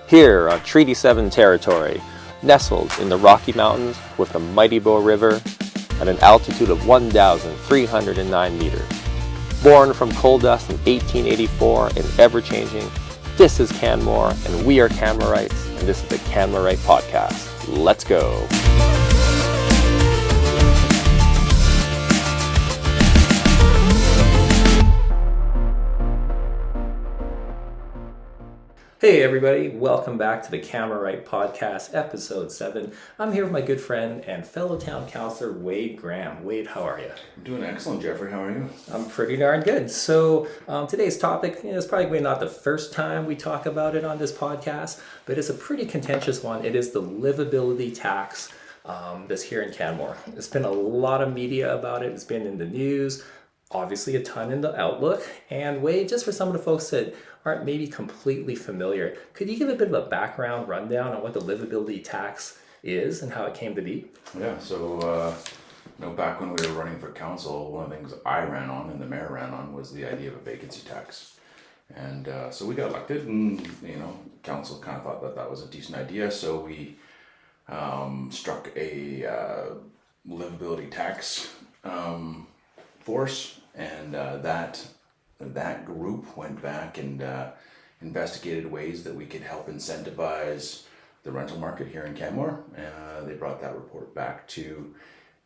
Here on Treaty 7 territory, nestled in the Rocky Mountains with the Mighty Bow River at an altitude of 1,309 meters. Born from coal dust in 1884 and ever-changing, this is Canmore, and we are Canmorites, and this is the Canmorite Podcast. Let's go! Hey everybody, welcome back to the Canmorite Podcast, Episode 7. I'm here with my good friend and fellow town councillor, Wade Graham. Wade, how are you? I'm doing excellent, Jeffrey. How are you? I'm pretty darn good. So today's topic is probably not the first time we talk about it on this podcast, but it's a pretty contentious one. It is the livability tax that's here in Canmore. There's been a lot of media about it. It's been in the news, obviously a ton in the Outlook. And Wade, just for some of the folks that aren't maybe completely familiar, could you give a bit of a background rundown on what the livability tax is and how it came to be? Yeah, so back when we were running for council, one of the things I ran on and the mayor ran on was the idea of a vacancy tax. And so we got elected, and council kind of thought that was a decent idea, so we struck a livability tax force, and that group went back and investigated ways that we could help incentivize the rental market here in Canmore. They brought that report back to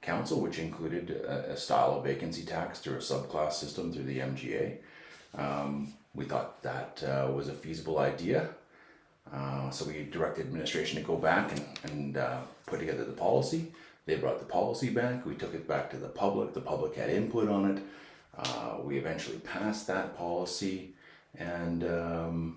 council, which included a style of vacancy tax through a subclass system through the MGA. We thought that was a feasible idea. So we directed administration to go back and put together the policy. They brought the policy back. We took it back to the public. The public had input on it. We eventually passed that policy, and then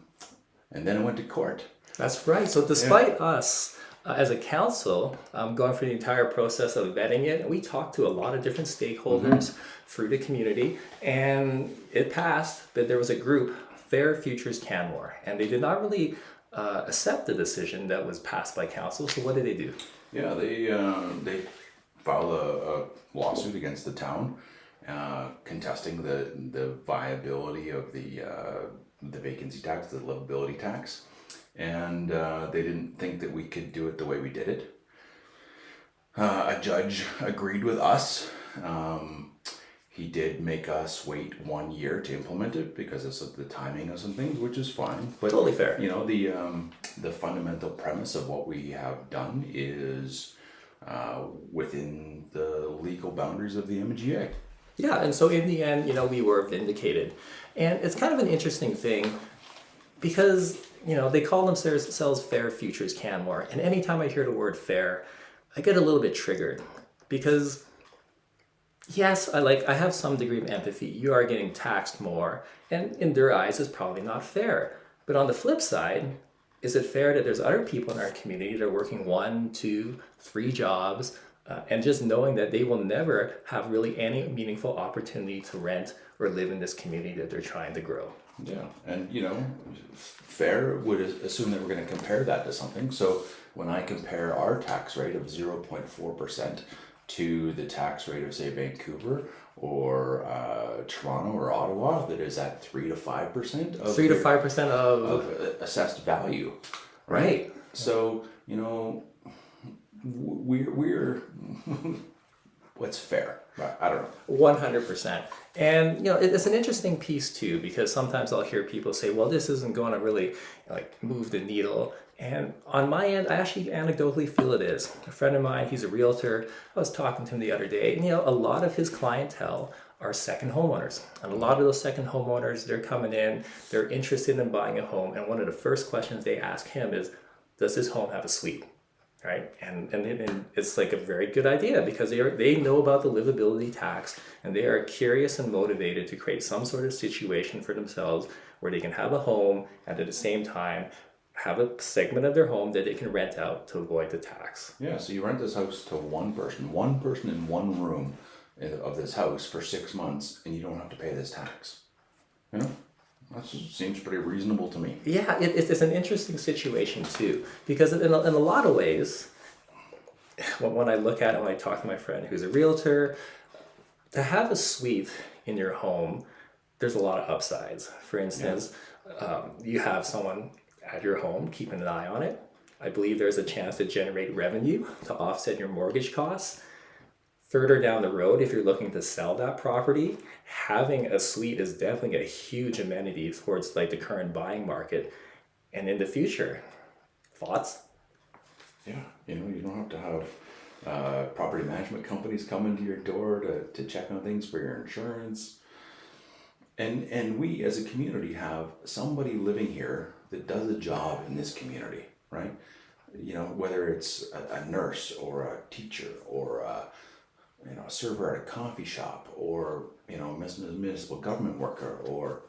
it went to court. That's right. So despite us as a council going through the entire process of vetting it, we talked to a lot of different stakeholders through the community, and it passed, but there was a group, Fair Futures Canmore, and they did not really accept the decision that was passed by council. So what did they do? Yeah, they filed a lawsuit against the town, contesting the viability of the vacancy tax, the livability tax, and they didn't think that we could do it the way we did it. A judge agreed with us. He did make us wait 1 year to implement it because of the timing of some things, which is fine. But totally fair. The fundamental premise of what we have done is within the legal boundaries of the MGA. Yeah, and so in the end, we were vindicated. And it's kind of an interesting thing because, they call themselves Fair Futures Canmore. And anytime I hear the word fair, I get a little bit triggered because, yes, I have some degree of empathy. You are getting taxed more, and in their eyes, it's probably not fair. But on the flip side, is it fair that there's other people in our community that are working 1, 2, 3 jobs, and just knowing that they will never have really any meaningful opportunity to rent or live in this community that they're trying to grow? Yeah, and fair would assume that we're going to compare that to something. So when I compare our tax rate of 0.4% to the tax rate of, say, Vancouver or Toronto or Ottawa, that is at 3 to 5% of 3 to 5% of assessed value, right? So we're what's fair? I don't know. 100%. And it's an interesting piece too, because sometimes I'll hear people say, well, this isn't going to really move the needle. And on my end, I actually anecdotally feel it is. A friend of mine, he's a realtor. I was talking to him the other day, and a lot of his clientele are second homeowners. And a lot of those second homeowners, they're coming in, they're interested in buying a home. And one of the first questions they ask him is, does this home have a suite? Right? And it's a very good idea because they know about the livability tax, and they are curious and motivated to create some sort of situation for themselves where they can have a home and at the same time have a segment of their home that they can rent out to avoid the tax. Yeah, so you rent this house to one person in one room of this house for 6 months, and you don't have to pay this tax. That seems pretty reasonable to me. Yeah, it's an interesting situation too, because in a lot of ways, when I look at it, when I talk to my friend who's a realtor, to have a suite in your home, there's a lot of upsides. For instance, you have someone at your home, keeping an eye on it. I believe there's a chance to generate revenue to offset your mortgage costs. Further down the road, if you're looking to sell that property, having a suite is definitely a huge amenity towards like the current buying market. And in the future, thoughts? Yeah, you know, you don't have to have property management companies come into your door to check on things for your insurance. And we as a community have somebody living here that does a job in this community, right? You know, whether it's a nurse or a teacher or a server at a coffee shop or, you know, a municipal government worker or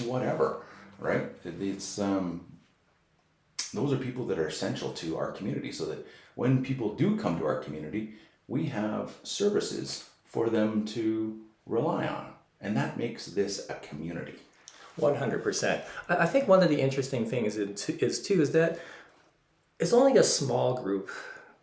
whatever, right? It's those are people that are essential to our community, so that when people do come to our community, we have services for them to rely on. And that makes this a community. 100%. I think one of the interesting things is that it's only a small group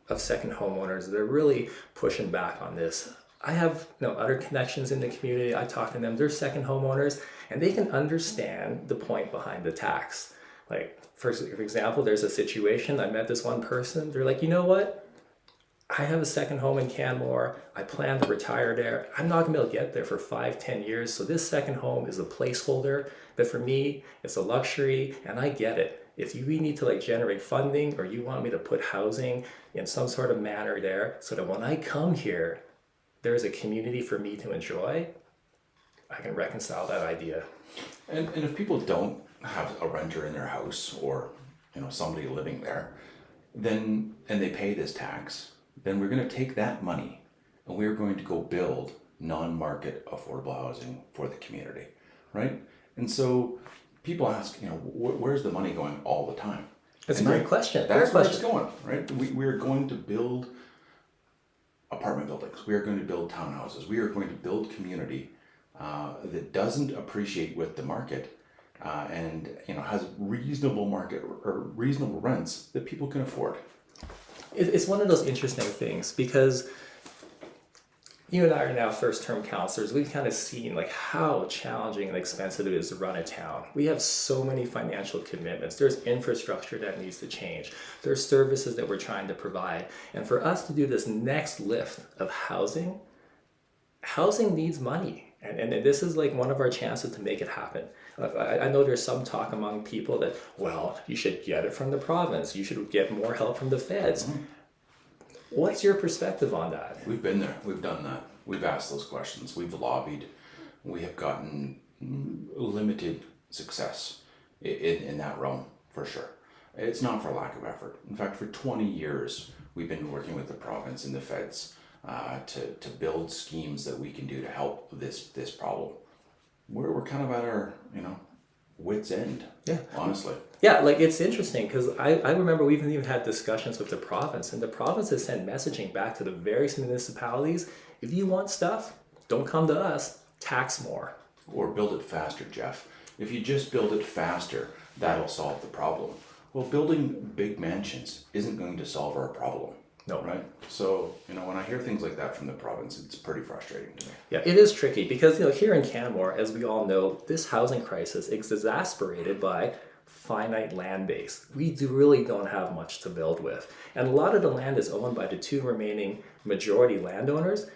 of second homeowners that are really pushing back on this. I have other connections in the community. I talk to them. They're second homeowners, and they can understand the point behind the tax. Like, for example, there's a situation. I met this one person. They're like, you know what? I have a second home in Canmore. I plan to retire there. I'm not gonna be able to get there for 5-10 years. So this second home is a placeholder. But for me, it's a luxury, and I get it. If we need to like generate funding, or you want me to put housing in some sort of manner there, so that when I come here, there's a community for me to enjoy, I can reconcile that idea. And if people don't have a renter in their house, or somebody living there, then and they pay this tax, then we're going to take that money and we're going to go build non-market affordable housing for the community, right? And so people ask, where's the money going all the time? That's a great question. That's where it's going, right? We're going to build apartment buildings. We are going to build townhouses. We are going to build community that doesn't appreciate with the market and has reasonable market or reasonable rents that people can afford. It's one of those interesting things, because you and I are now first-term councillors. We've kind of seen like how challenging and expensive it is to run a town. We have so many financial commitments. There's infrastructure that needs to change. There's services that we're trying to provide. And for us to do this next lift of housing needs money. And this is like one of our chances to make it happen. I know there's some talk among people that, well, you should get it from the province. You should get more help from the feds. Mm-hmm. What's your perspective on that? We've been there. We've done that. We've asked those questions. We've lobbied. We have gotten limited success in that realm, for sure. It's not for lack of effort. In fact, for 20 years, we've been working with the province and the feds to build schemes that we can do to help this problem. We're kind of at our wits end. Yeah, honestly. Yeah, like it's interesting because I remember we've even had discussions with the province, and the province has sent messaging back to the various municipalities. If you want stuff, don't come to us, tax more. Or build it faster, Jeff. If you just build it faster, that'll solve the problem. Well, building big mansions isn't going to solve our problem. No. Right? So, when I hear things like that from the province, it's pretty frustrating to me. Yeah, it is tricky because, here in Canmore, as we all know, this housing crisis is exacerbated by finite land base. We really don't have much to build with. And a lot of the land is owned by the two remaining majority landowners.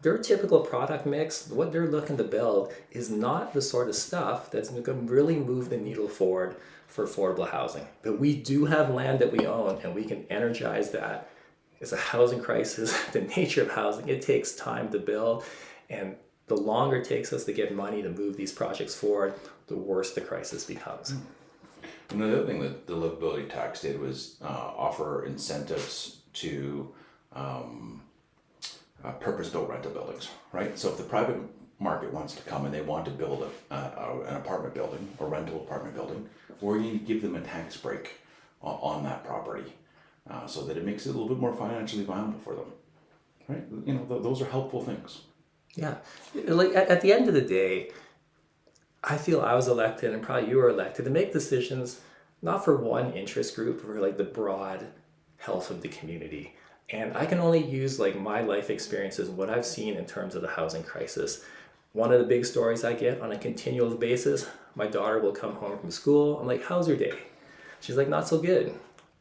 Their typical product mix, what they're looking to build, is not the sort of stuff that's going to really move the needle forward for affordable housing. But we do have land that we own, and we can energize that. It's a housing crisis. The nature of housing, it takes time to build, and the longer it takes us to get money to move these projects forward, the worse the crisis becomes. And the other thing that the Livability tax did was offer incentives to purpose-built rental buildings, right? So if the private market wants to come and they want to build an apartment building or rental apartment building, or you give them a tax break on that property. So that it makes it a little bit more financially viable for them, right? Those are helpful things. Yeah, like at the end of the day, I feel I was elected, and probably you were elected, to make decisions not for one interest group, but for like the broad health of the community. And I can only use like my life experiences, what I've seen in terms of the housing crisis. One of the big stories I get on a continual basis, my daughter will come home from school. I'm like, how's your day? She's like, not so good.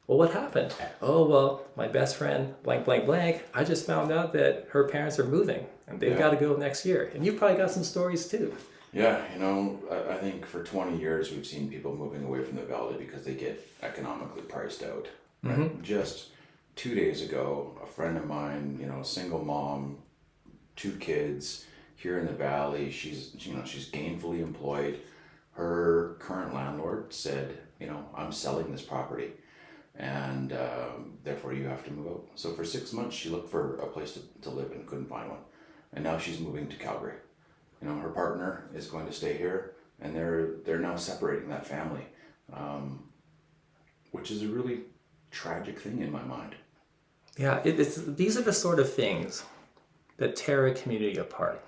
Well, what happened? Oh, well, my best friend, blank, blank, blank, I just found out that her parents are moving and they've got to go next year. And you've probably got some stories too. Yeah, you know, I think for 20 years we've seen people moving away from the valley because they get economically priced out. Right? Just 2 days ago, a friend of mine, you know, single mom, 2 kids here in the valley. She's gainfully employed. Her current landlord said, you know, I'm selling this property, and therefore you have to move out. So for 6 months, she looked for a place to live and couldn't find one, and now she's moving to Calgary. You know, her partner is going to stay here, and they're now separating that family, which is a really tragic thing in my mind. Yeah, these are the sort of things that tear a community apart.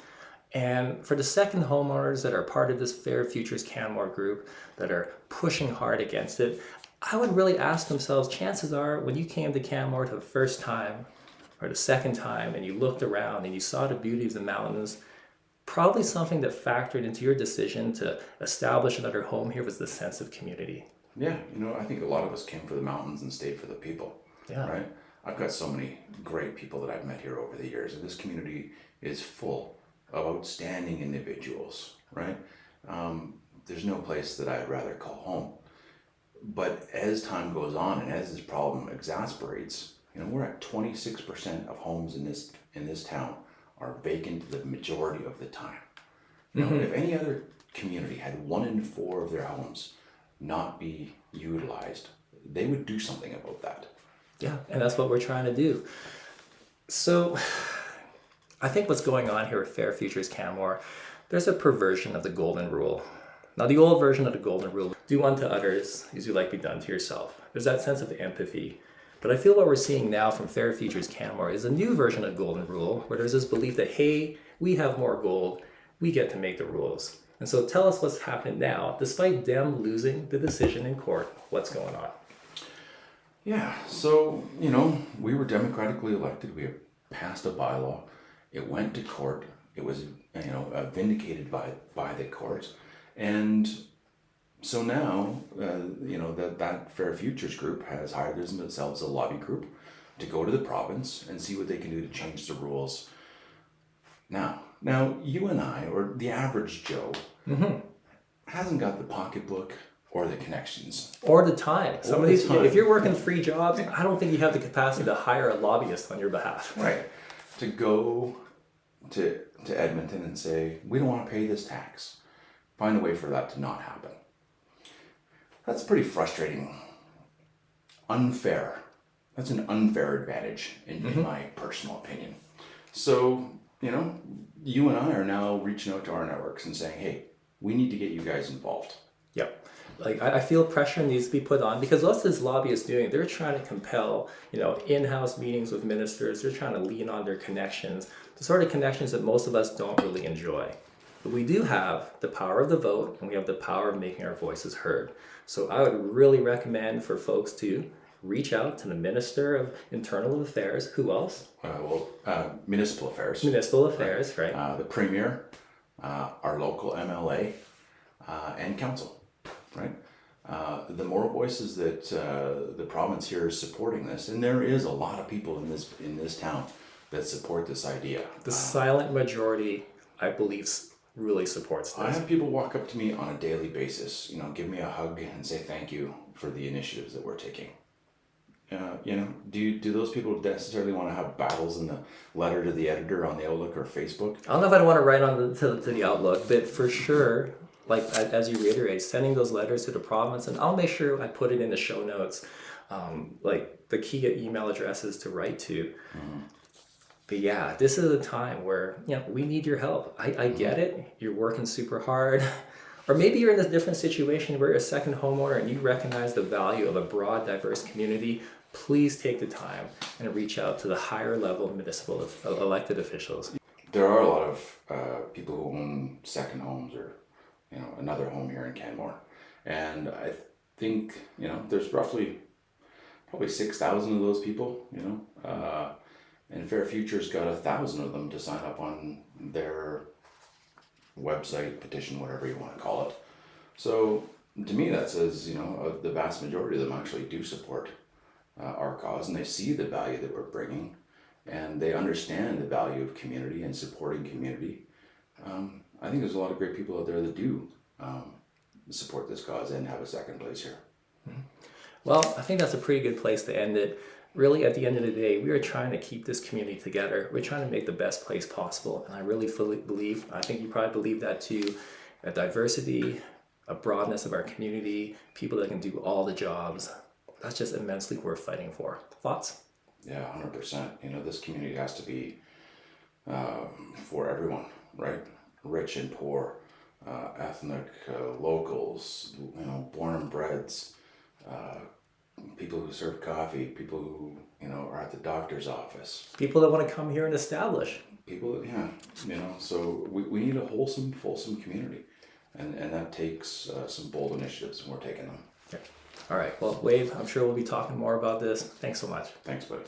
And for the second homeowners that are part of this Fair Futures Canmore group that are pushing hard against it, I would really ask themselves, chances are when you came to Canmore the first time or the second time and you looked around and you saw the beauty of the mountains, probably something that factored into your decision to establish another home here was the sense of community. Yeah, you know, I think a lot of us came for the mountains and stayed for the people. Yeah. Right? I've got so many great people that I've met here over the years, and this community is full of outstanding individuals, right? There's no place that I'd rather call home. But as time goes on and as this problem exasperates, you know, we're at 26% of homes in this town are vacant the majority of the time. You know, if any other community had 1 in 4 of their homes not be utilized, they would do something about that. Yeah, and that's what we're trying to do. So I think what's going on here with Fair Futures Canmore, there's a perversion of the golden rule. Now, the old version of the golden rule, do unto others as you like be done to yourself. There's that sense of empathy. But I feel what we're seeing now from Fair Futures Canmore is a new version of golden rule, where there's this belief that, hey, we have more gold, we get to make the rules. And so tell us what's happening now, despite them losing the decision in court, what's going on? Yeah, so, you know, we were democratically elected. We passed a bylaw. It went to court. It was, you know, vindicated by the court. And so now, you know, that Fair Futures group has hired themselves a lobby group to go to the province and see what they can do to change the rules. Now you and I, or the average Joe, hasn't got the pocketbook or the connections. Or the time. If you're working 3 jobs, I don't think you have the capacity to hire a lobbyist on your behalf. Right. To go to Edmonton and say, we don't want to pay this tax. Find a way for that to not happen. That's pretty frustrating. Unfair. That's an unfair advantage in my personal opinion. So, you know, you and I are now reaching out to our networks and saying, hey, we need to get you guys involved. Yep. Like I feel pressure needs to be put on because what's this lobbyist doing? They're trying to compel, you know, in-house meetings with ministers. They're trying to lean on their connections, the sort of connections that most of us don't really enjoy. But we do have the power of the vote and we have the power of making our voices heard. So I would really recommend for folks to reach out to the Minister of Internal Affairs. Who else? Municipal Affairs. Municipal Affairs, right? The Premier, our local MLA, and Council, right? The more voices that the province here is supporting this, and there is a lot of people in this town that support this idea. The silent majority, I believe, really supports this. I have people walk up to me on a daily basis, you know, give me a hug and say thank you for the initiatives that we're taking. You know, do those people necessarily want to have battles in the letter to the editor on the Outlook or Facebook? I don't know if I want to write on to the Outlook, but for sure, like as you reiterate, sending those letters to the province, and I'll make sure I put it in the show notes, like the key email addresses to write to. But yeah, this is a time where, you know, we need your help. I get it. You're working super hard. Or maybe you're in this different situation where you're a second homeowner and you recognize the value of a broad, diverse community. Please take the time and reach out to the higher level municipal elected officials. There are a lot of people who own second homes or, you know, another home here in Canmore. And I think, you know, there's probably 6,000 of those people, you know, and Fair Future's got 1,000 of them to sign up on their website, petition, whatever you want to call it. So, to me, that says, the vast majority of them actually do support our cause, and they see the value that we're bringing, and they understand the value of community and supporting community. I think there's a lot of great people out there that do support this cause and have a second place here. Well, I think that's a pretty good place to end it. Really, at the end of the day, we are trying to keep this community together. We're trying to make the best place possible. And I really fully believe, I think you probably believe that too, a diversity, a broadness of our community, people that can do all the jobs, that's just immensely worth fighting for. Thoughts? Yeah, 100%. This community has to be for everyone, right? Rich and poor, ethnic, locals, born and breds, people who serve coffee, people who, are at the doctor's office. People that want to come here and establish. People that, so we need a wholesome, fulsome community. And that takes some bold initiatives, and we're taking them. Okay. All right. Well, Wave, I'm sure we'll be talking more about this. Thanks so much. Thanks, buddy.